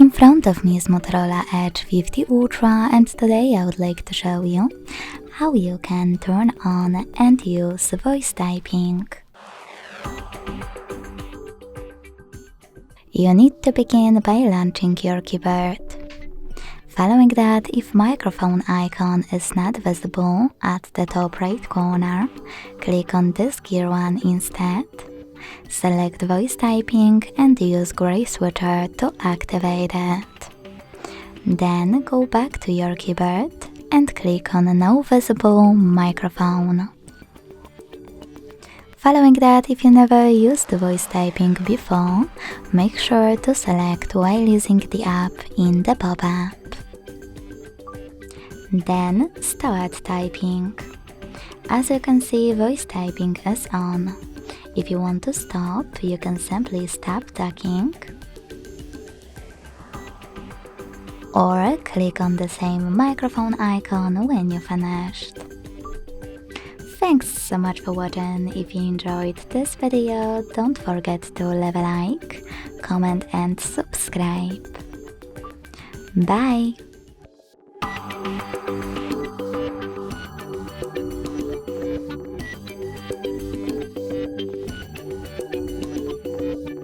In front of me is Motorola Edge 50 Ultra, and today I would like to show you how you can turn on and use voice typing. You need to begin by launching your keyboard. Following that, if microphone icon is not visible at the top right corner, click on this gear one instead. Select voice typing and use gray switcher to activate it. Then go back to your keyboard and click on no visible microphone. Following that, if you never used the voice typing before, make sure to select while using the app in the pop-up. Then start typing. As you can see, voice typing is on. If you want to stop, you can simply stop talking or click on the same microphone icon when you finished. Thanks so much for watching. If you enjoyed this video, don't forget to leave a like, comment and subscribe. Bye!